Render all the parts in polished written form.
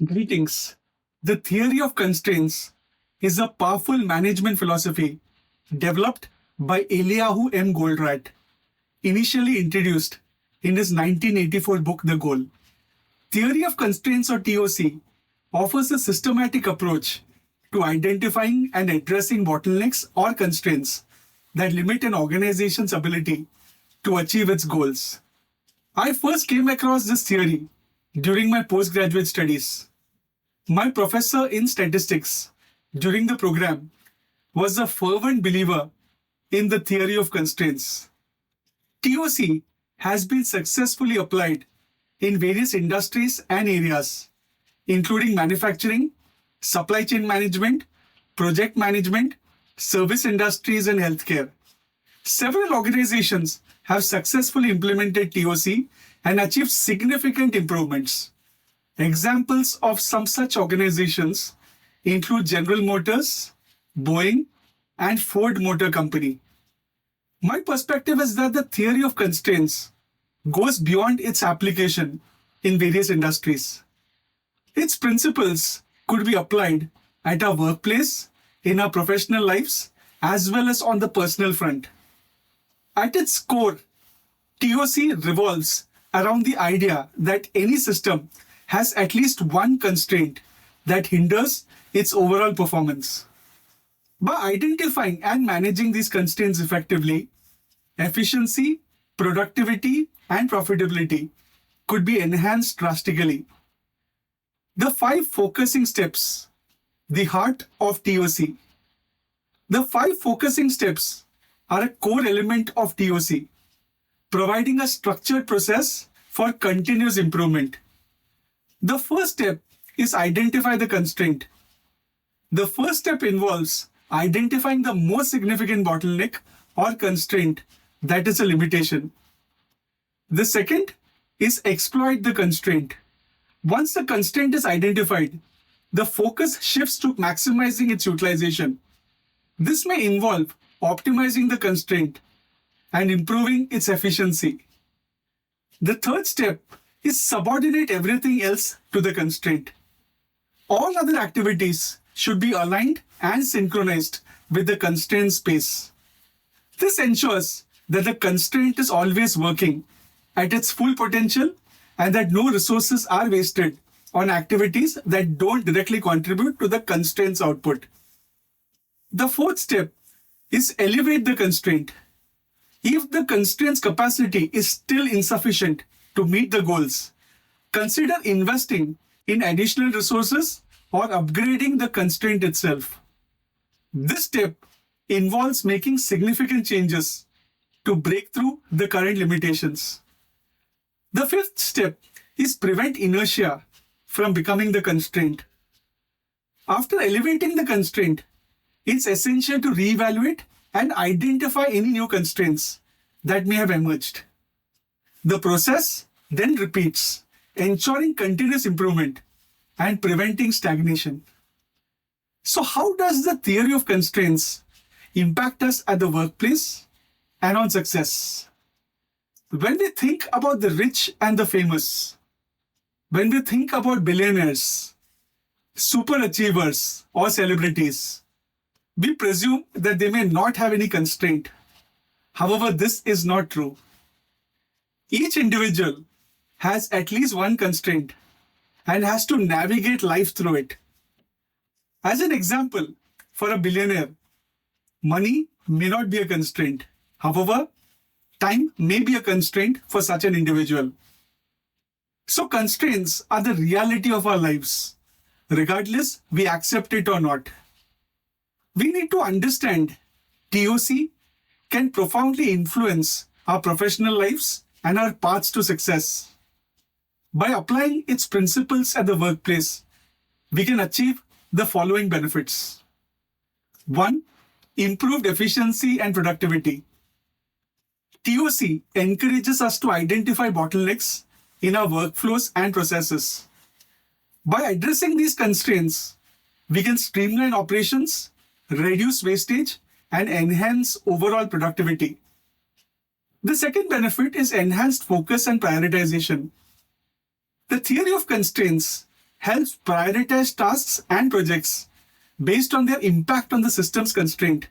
Greetings. The theory of constraints is a powerful management philosophy developed by Eliyahu M. Goldratt, initially introduced in his 1984 book The Goal. Theory of constraints, or TOC, offers a systematic approach to identifying and addressing bottlenecks or constraints that limit an organization's ability to achieve its goals. I first came across this theory during my postgraduate studies. My professor in statistics during the program was a fervent believer in the theory of constraints. TOC has been successfully applied in various industries and areas, including manufacturing, supply chain management, project management, service industries, and healthcare. Several organizations have successfully implemented TOC and achieved significant improvements. Examples of some such organizations include General Motors, Boeing, and Ford Motor Company. My perspective is that the theory of constraints goes beyond its application in various industries. Its principles could be applied at our workplace, in our professional lives, as well as on the personal front. At its core, TOC revolves around the idea that any system has at least one constraint that hinders its overall performance. By identifying and managing these constraints effectively, efficiency, productivity, and profitability could be enhanced drastically. The 5 focusing steps, the heart of TOC. The 5 focusing steps are a core element of TOC, providing a structured process for continuous improvement. The first step is identify the constraint. The first step involves identifying the most significant bottleneck or constraint that is a limitation. The second is exploit the constraint. Once the constraint is identified, the focus shifts to maximizing its utilization. This may involve optimizing the constraint and improving its efficiency. The third step is subordinate everything else to the constraint. All other activities should be aligned and synchronized with the constraint space. This ensures that the constraint is always working at its full potential and that no resources are wasted on activities that don't directly contribute to the constraint's output. The fourth step is elevate the constraint. If the constraint's capacity is still insufficient to meet the goals, consider investing in additional resources or upgrading the constraint itself. This step involves making significant changes to break through the current limitations. The fifth step is prevent inertia from becoming the constraint. After elevating the constraint, it's essential to reevaluate and identify any new constraints that may have emerged. The process then repeats, ensuring continuous improvement and preventing stagnation. So how does the theory of constraints impact us at the workplace and on success? When we think about the rich and the famous, when we think about billionaires, super achievers, or celebrities, we presume that they may not have any constraint. However, this is not true. Each individual has at least one constraint and has to navigate life through it. As an example, for a billionaire, money may not be a constraint. However, time may be a constraint for such an individual. So constraints are the reality of our lives, regardless we accept it or not. We need to understand TOC can profoundly influence our professional lives and our paths to success. By applying its principles at the workplace, we can achieve the following benefits. 1. Improved efficiency and productivity. TOC encourages us to identify bottlenecks in our workflows and processes. By addressing these constraints, we can streamline operations, reduce wastage, and enhance overall productivity. The second benefit is enhanced focus and prioritization. The theory of constraints helps prioritize tasks and projects based on their impact on the system's constraint.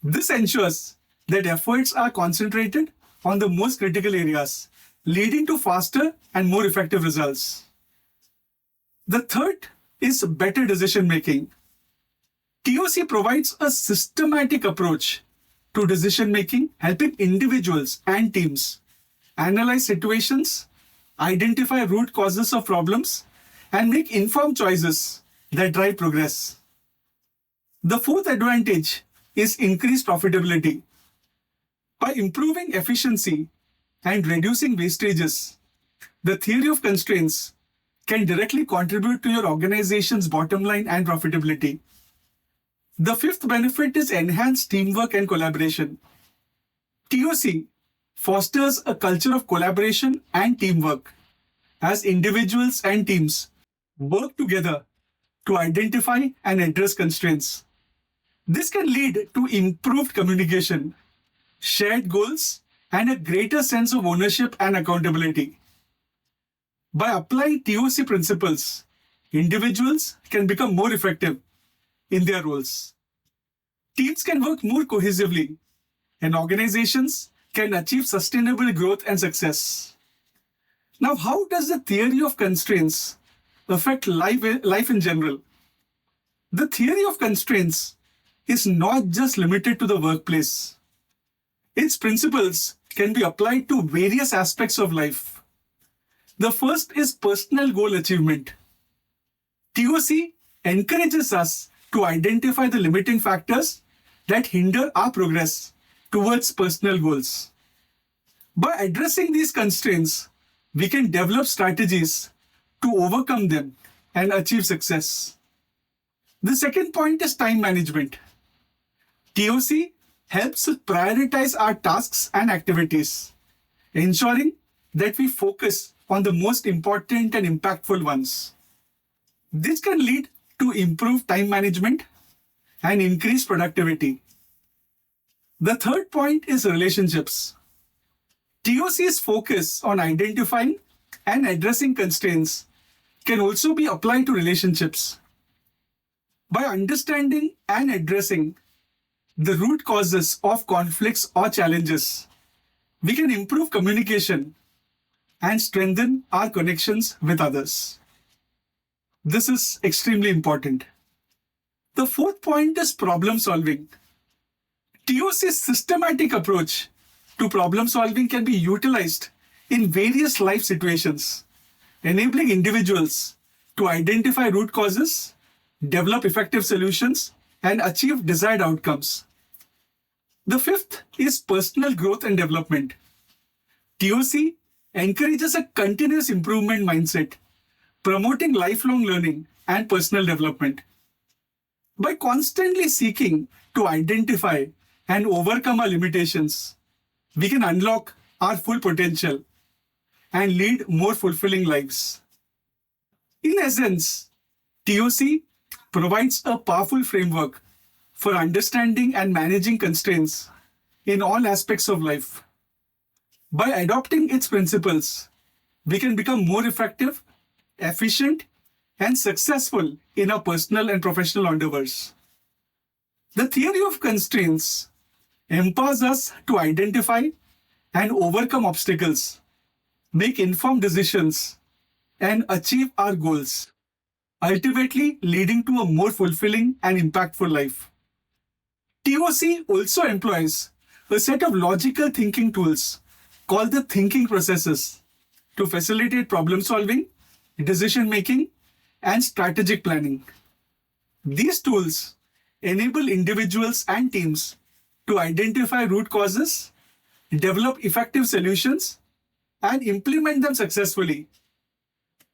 This ensures that efforts are concentrated on the most critical areas, leading to faster and more effective results. The third is better decision making. TOC provides a systematic approach to decision making, helping individuals and teams analyze situations, identify root causes of problems, and make informed choices that drive progress. The fourth advantage is increased profitability. By improving efficiency and reducing wastages, the theory of constraints can directly contribute to your organization's bottom line and profitability. The fifth benefit is enhanced teamwork and collaboration. TOC fosters a culture of collaboration and teamwork as individuals and teams work together to identify and address constraints. This can lead to improved communication, shared goals, and a greater sense of ownership and accountability. By applying TOC principles, individuals can become more effective in their roles. Teams can work more cohesively, and organizations can achieve sustainable growth and success. Now, how does the theory of constraints affect life in general? The theory of constraints is not just limited to the workplace. Its principles can be applied to various aspects of life. The first is personal goal achievement. TOC encourages us to identify the limiting factors that hinder our progress towards personal goals. By addressing these constraints, we can develop strategies to overcome them and achieve success. The second point is time management. TOC helps us prioritize our tasks and activities, ensuring that we focus on the most important and impactful ones. This can lead to improved time management and increased productivity. The third point is relationships. TOC's focus on identifying and addressing constraints can also be applied to relationships. By understanding and addressing the root causes of conflicts or challenges, we can improve communication and strengthen our connections with others. This is extremely important. The fourth point is problem solving. TOC's systematic approach to problem solving can be utilized in various life situations, enabling individuals to identify root causes, develop effective solutions, and achieve desired outcomes. The fifth is personal growth and development. TOC encourages a continuous improvement mindset, promoting lifelong learning and personal development. By constantly seeking to identify and overcome our limitations, we can unlock our full potential and lead more fulfilling lives. In essence, TOC provides a powerful framework for understanding and managing constraints in all aspects of life. By adopting its principles, we can become more effective, efficient, and successful in our personal and professional endeavors. The theory of constraints empowers us to identify and overcome obstacles, make informed decisions, and achieve our goals, ultimately leading to a more fulfilling and impactful life. TOC also employs a set of logical thinking tools called the thinking processes to facilitate problem solving, decision making, and strategic planning. These tools enable individuals and teams to identify root causes, develop effective solutions, and implement them successfully.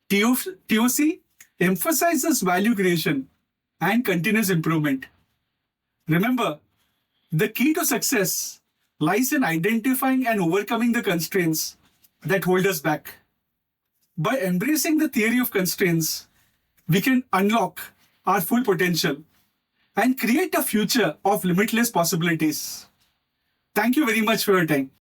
TOC emphasizes value creation and continuous improvement. Remember, the key to success lies in identifying and overcoming the constraints that hold us back. By embracing the theory of constraints, we can unlock our full potential and create a future of limitless possibilities. Thank you very much for your time.